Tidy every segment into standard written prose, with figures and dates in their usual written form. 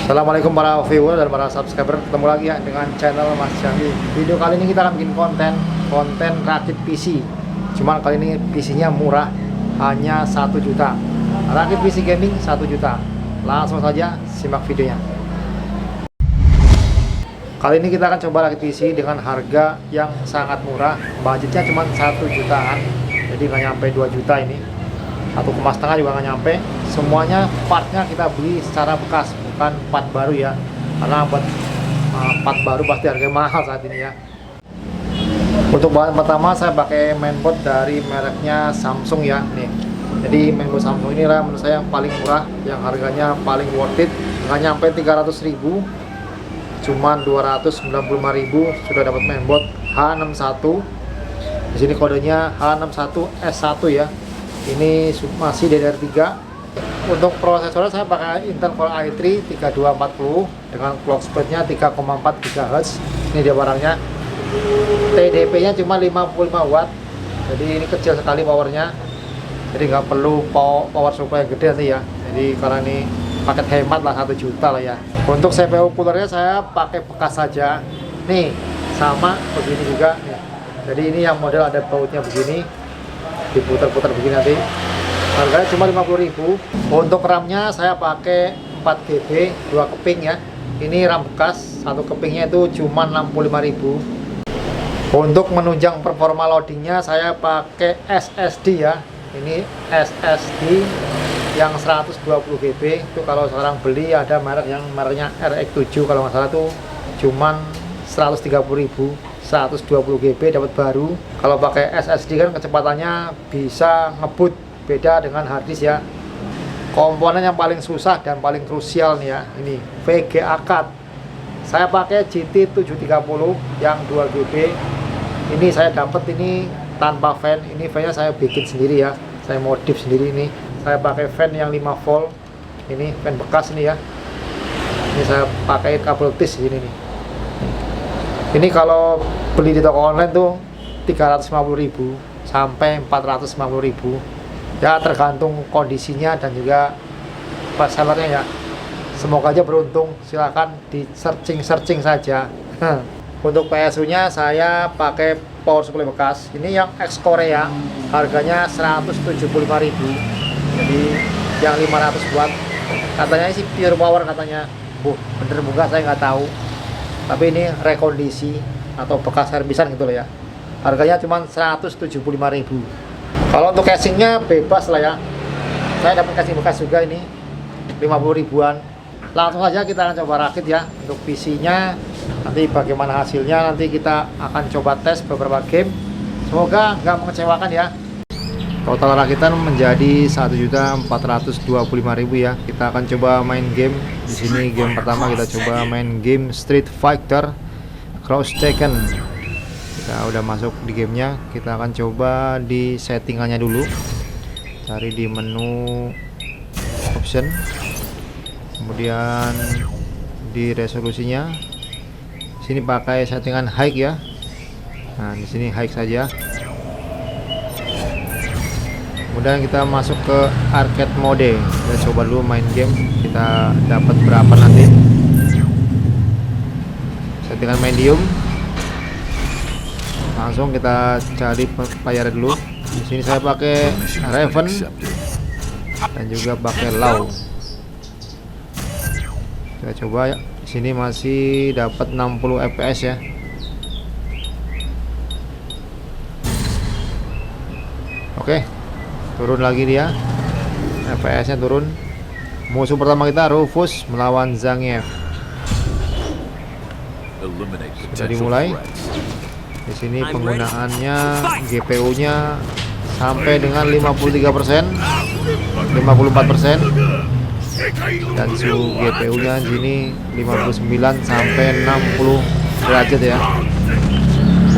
Assalamualaikum para viewer dan para subscriber, ketemu lagi ya dengan channel Mas Syahri. Video kali ini kita akan bikin konten rakit PC. Cuman kali ini PC-nya murah, hanya 1 juta. Rakit PC gaming 1 juta. Langsung saja simak videonya. Kali ini kita akan coba rakit PC dengan harga yang sangat murah. Budgetnya cuma 1 jutaan, jadi nggak nyampe 2 juta ini. 1,5 juga nggak nyampe. Semuanya partnya kita beli secara bekas, bukan part baru ya, karena buat part baru pasti harganya mahal saat ini ya. Untuk bahan pertama saya pakai mainboard dari mereknya Samsung ya nih. Jadi mainboard Samsung ini lah menurut saya yang paling murah, yang harganya paling worth it, nggak nyampe 300.000, cuman 295.000 sudah dapat mainboard H61. Di sini kodenya H61S1 ya. Ini masih DDR3. Untuk prosesor saya pakai Intel Core i3 3240 dengan clock speednya 3,4 GHz. Ini dia barangnya. TDP-nya cuma 55 watt. Jadi ini kecil sekali powernya. Jadi nggak perlu power supply gede nanti ya. Jadi karena ini paket hemat lah 1 juta lah ya. Untuk CPU coolernya saya pakai bekas saja. Nih sama begini juga. Nih. Jadi ini yang model ada bautnya begini. Diputar-putar begini nanti. Harganya cuma 50.000. Untuk RAM-nya saya pakai 4GB 2 keping ya. Ini RAM bekas, satu kepingnya itu cuma 65.000. Untuk menunjang performa loadingnya saya pakai SSD ya. Ini SSD yang 120GB. Itu kalau sekarang beli ada merek yang mereknya RX7 kalau nggak salah tuh cuman 130.000. 120GB dapat baru. Kalau pakai SSD kan kecepatannya bisa ngebut, beda dengan harddisk ya. Komponen yang paling susah dan paling krusial nih ya, ini VGA card. Saya pakai GT730 yang 2GB. Ini saya dapat ini tanpa fan. Ini fan-nya saya bikin sendiri ya. Saya modif sendiri ini. Saya pakai fan yang 5 volt. Ini fan bekas ini ya. Ini saya pakai kabel tis ini nih. Ini kalau beli di toko online tuh 350.000 sampai 450.000. Ya tergantung kondisinya dan juga sellernya ya. Semoga aja beruntung, silahkan di searching saja. Untuk PSU nya saya pakai power supply bekas. Ini yang X Korea, harganya 175.000. Jadi yang 500 watt. Katanya sih pure power katanya. Bener bukan saya nggak tahu. Tapi ini rekondisi atau bekas servisan gitu loh ya. Harganya cuma 175.000. Kalau untuk casingnya bebas lah ya. Saya dapat casing bekas juga ini 50 ribuan. Langsung saja kita akan coba rakit ya. Untuk PC-nya nanti bagaimana hasilnya nanti kita akan coba tes beberapa game. Semoga nggak mengecewakan ya. Total rakitan menjadi 1.425.000 ya. Kita akan coba main game. Di sini game pertama kita coba main game Street Fighter Cross Tekken. Kita udah masuk di gamenya, kita akan coba di settingannya dulu. Cari di menu option, kemudian di resolusinya. Sini pakai settingan high ya. Nah di sini high saja. Kemudian kita masuk ke arcade mode. Kita coba dulu main game, kita dapat berapa nanti. Settingan medium. Langsung kita cari player dulu. Di sini saya pakai Raven dan juga pakai Low. Kita coba ya. Di sini masih dapat 60 fps ya. Oke. Turun lagi dia. FPS-nya turun. Musuh pertama kita Rufus melawan Zangief. Sudah dimulai. Di sini penggunaannya GPU-nya sampai dengan 53%, 54%, dan suhu GPU-nya di sini 59 sampai 60 derajat ya.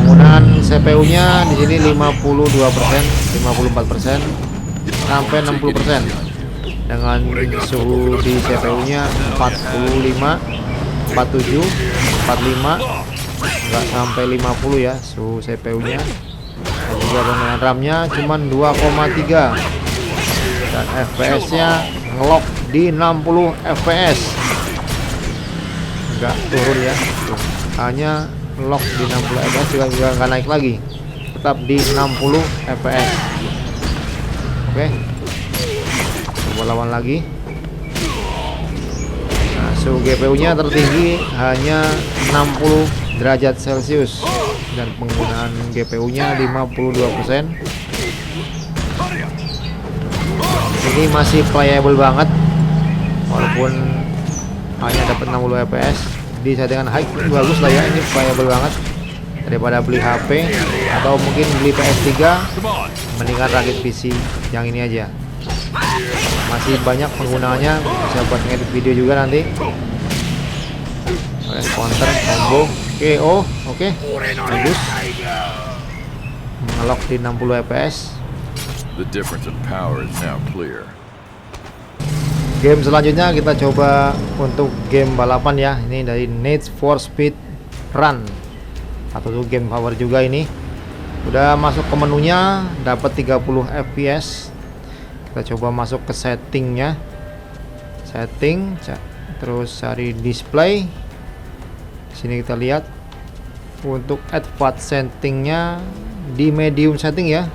Penggunaan CPU-nya di sini 52%, 54% sampai 60%. Dengan suhu di CPU-nya 45, 47, 45. Nggak sampai 50 ya suhu CPU-nya. Dan juga penggunaan RAM-nya cuma 2,3 dan FPS-nya ngelock di 60 fps. agak turun ya. Tuh, hanya lock di 60 fps juga nggak naik lagi, tetap di 60 fps. Oke, coba lawan lagi. Nah, suhu GPU nya tertinggi hanya 60 derajat Celcius dan penggunaan GPU nya 52%. Ini masih playable banget walaupun hanya dapat 60 fps. Di settingan high bagus lah ya, ini playable banget. Daripada beli HP atau mungkin beli PS3, mendingan rakit PC yang ini aja. Masih banyak penggunaannya, bisa buat ngedit video juga nanti. Counter, combo, KO, oke, bagus. Mengelok di 60 fps. The difference in power is now clear. Game selanjutnya kita coba untuk game balapan ya. Ini dari Need for Speed Run. Atau tuh game power juga ini. Udah masuk ke menunya, dapat 30 fps. Kita coba masuk ke settingnya. Setting, terus cari display. Sini kita lihat untuk advanced settingnya di medium setting ya.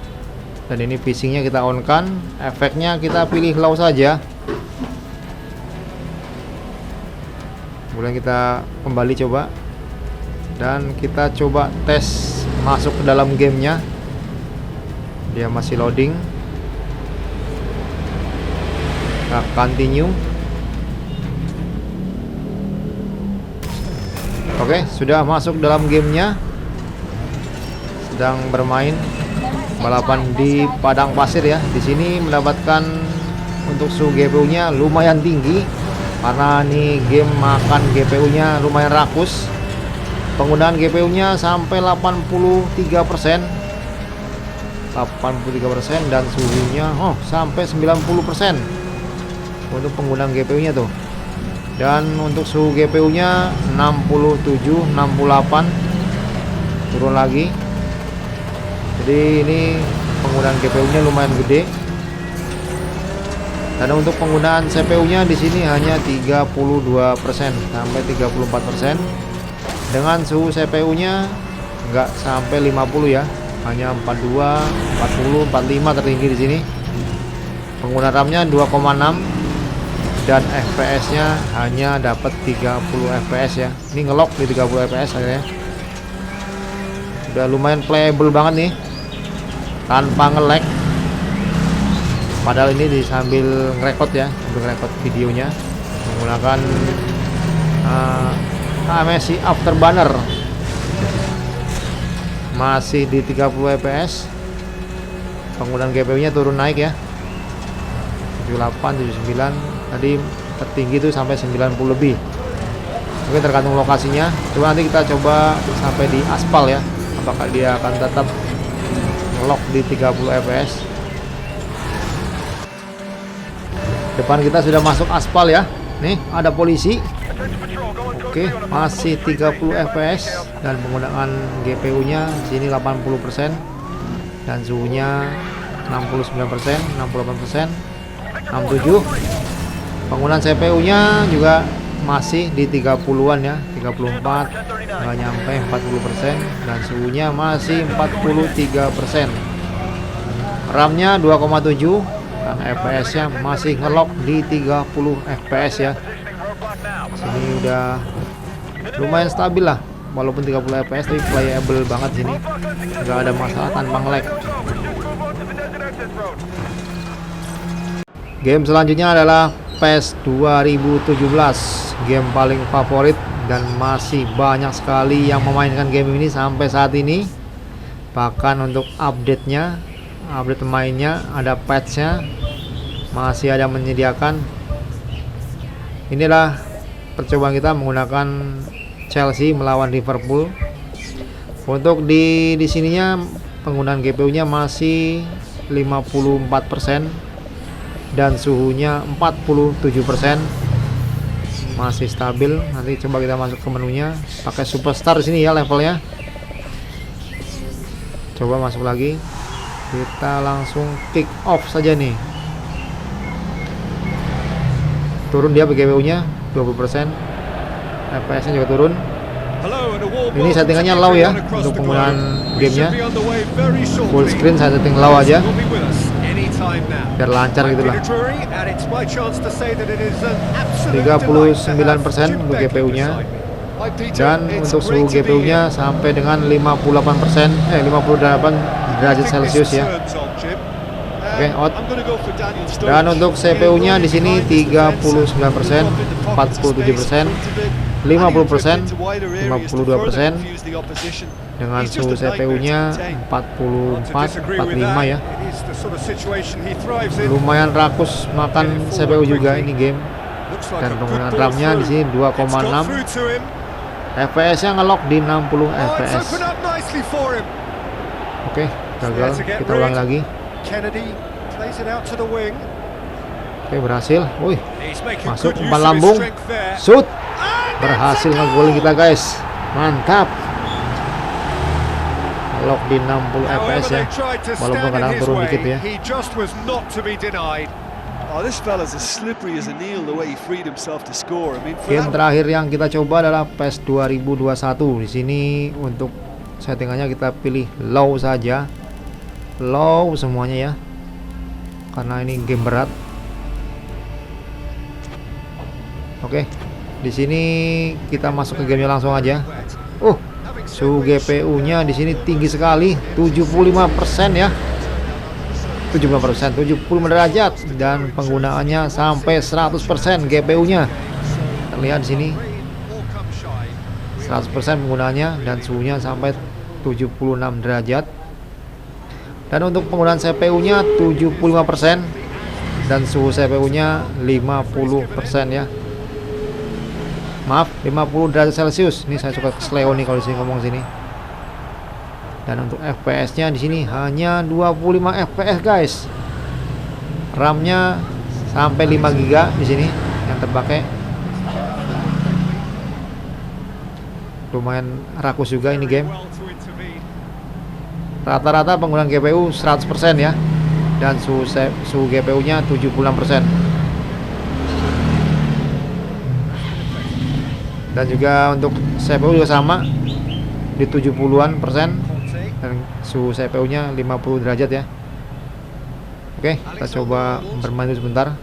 Dan ini PC-nya kita on kan, efeknya kita pilih low saja. Kemudian kita kembali coba dan kita coba tes masuk ke dalam gamenya. Dia masih loading. Kita continue. Oke, sudah masuk dalam gamenya. Sedang bermain balapan di padang pasir ya. Di sini mendapatkan untuk suhu GPU-nya lumayan tinggi karena nih game makan GPU-nya lumayan rakus. Penggunaan GPU-nya sampai 83%. 83% dan suhunya sampai 90% untuk penggunaan GPU-nya tuh. Dan untuk suhu GPU-nya 67, 68. Turun lagi. Jadi ini penggunaan GPU-nya lumayan gede. Dan untuk penggunaan CPU-nya di sini hanya 32% sampai 34%. Dengan suhu CPU-nya nggak sampai 50 ya, hanya 42, 40, 45 tertinggi di sini. Penggunaan RAM-nya 2,6 dan FPS-nya hanya dapat 30 fps ya. Ini ngelock di 30 fps akhirnya. Udah lumayan playable banget nih, tanpa nge-lag. Padahal ini sambil ngerekord ya, sambil ngerekord videonya menggunakan MSI Afterburner. Masih di 30 fps. Penggunaan GPU-nya turun naik ya. 78, 79. Tadi tertinggi tuh sampai 90 lebih. Mungkin tergantung lokasinya. Coba nanti kita coba sampai di aspal ya. Apakah dia akan tetap ngelock di 30 fps. Depan kita sudah masuk aspal ya. Nih ada polisi. Oke, masih 30 fps dan penggunaan GPU-nya sini 80% dan suhunya 69%, 68%, 67. Penggunaan CPU-nya juga masih di 30-an ya, 34, nggak nyampe 40% dan suhunya masih 43%. RAM-nya 2,7 dan FPS-nya masih ngelock di 30 fps ya. Sini udah lumayan stabil lah, walaupun 30 fps tapi playable banget sini, nggak ada masalah tanpa nge-lag. Game selanjutnya adalah PES 2017, game paling favorit dan masih banyak sekali yang memainkan game ini sampai saat ini. Bahkan untuk update-nya, update pemainnya, ada patch-nya, masih ada menyediakan. Inilah percobaan kita menggunakan Chelsea melawan Liverpool. Untuk di sininya penggunaan GPU-nya masih 54% dan suhunya 47%. Masih stabil. Nanti coba kita masuk ke menunya, pakai superstar di sini ya levelnya. Coba masuk lagi. Kita langsung kick off saja nih. Turun dia GPU-nya 20%. FPS-nya juga turun. Ini settingannya low ya untuk penggunaan gamenya. Full screen saya setting low aja biar lancar gitu lah. 39% untuk GPU-nya, dan untuk suhu GPU-nya sampai dengan 58 derajat Celcius ya. Oke, out. Dan untuk CPU-nya di sini 39%, 47%, 50%, 52%, dengan suhu CPU-nya 44-45 ya. Lumayan rakus makan CPU juga ini game. Dan penggunaan RAM-nya di sini 2,6. FPS-nya ngelok di 60 FPS. Oke, gagal. Kita ulang lagi. Oke, berhasil. Wih, masuk umpan lambung. Shoot. Berhasil ngegolin kita guys. Mantap. Lock di 60 FPS ya. Walaupun kadang turun dikit ya. Game terakhir yang kita coba adalah PES 2021. Di sini untuk settingannya kita pilih low saja. Low semuanya ya. Karena ini game berat. Oke. Di sini kita masuk ke gamenya langsung aja. Suhu GPU-nya di sini tinggi sekali, 75% ya. 75%, 75 derajat, dan penggunaannya sampai 100% GPU-nya. Terlihat di sini 100% penggunaannya, dan suhunya sampai 76 derajat. Dan untuk penggunaan CPU-nya 75%, dan suhu CPU-nya 50% ya. Maaf, 50 derajat Celcius. Ini saya suka kesleo nih kalau di sini ngomong sini. Dan untuk FPS-nya di sini hanya 25 FPS, guys. RAM-nya sampai 5 GB di sini yang terpakai. Lumayan rakus juga ini game. Rata-rata penggunaan GPU 100% ya. Dan suhu GPU-nya 76%. Dan juga untuk CPU juga sama di 70-an persen, dan suhu CPU-nya 50 derajat ya. Oke, kita coba bermain dulu sebentar.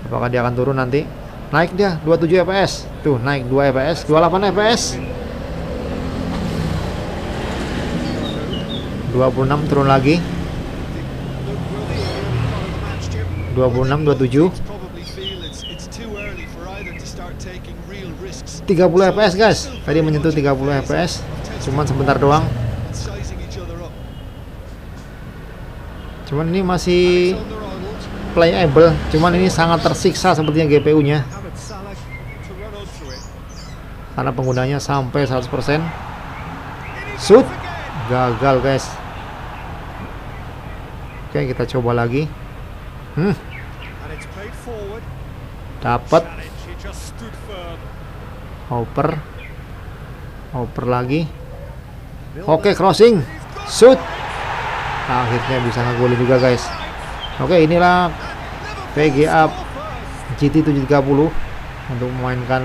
Apakah dia akan turun nanti? Naik dia 27 FPS. Tuh, naik 2 FPS, 28 FPS. 26 turun lagi. 26, 27. 30 FPS guys. Tadi menyentuh 30 FPS. Cuman sebentar doang. Cuman ini masih playable. Cuman ini sangat tersiksa sepertinya GPU-nya. Karena penggunanya sampai 100%. Shoot. Gagal guys. Oke, kita coba lagi. Dapat. Oper lagi. Oke, crossing. Shoot. Akhirnya bisa ngegolin juga guys. Oke, inilah VGA GT 730 untuk memainkan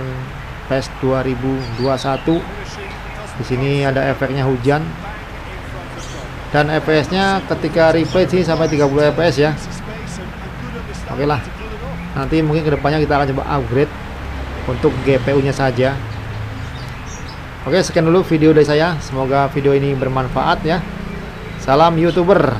PES 2021. Di sini ada efeknya hujan. Dan FPS-nya ketika replay sih sampai 30 FPS ya. Oke lah. Nanti mungkin kedepannya kita akan coba upgrade untuk GPU-nya saja. Oke, sekian dulu video dari saya. Semoga video ini bermanfaat ya. Salam YouTuber.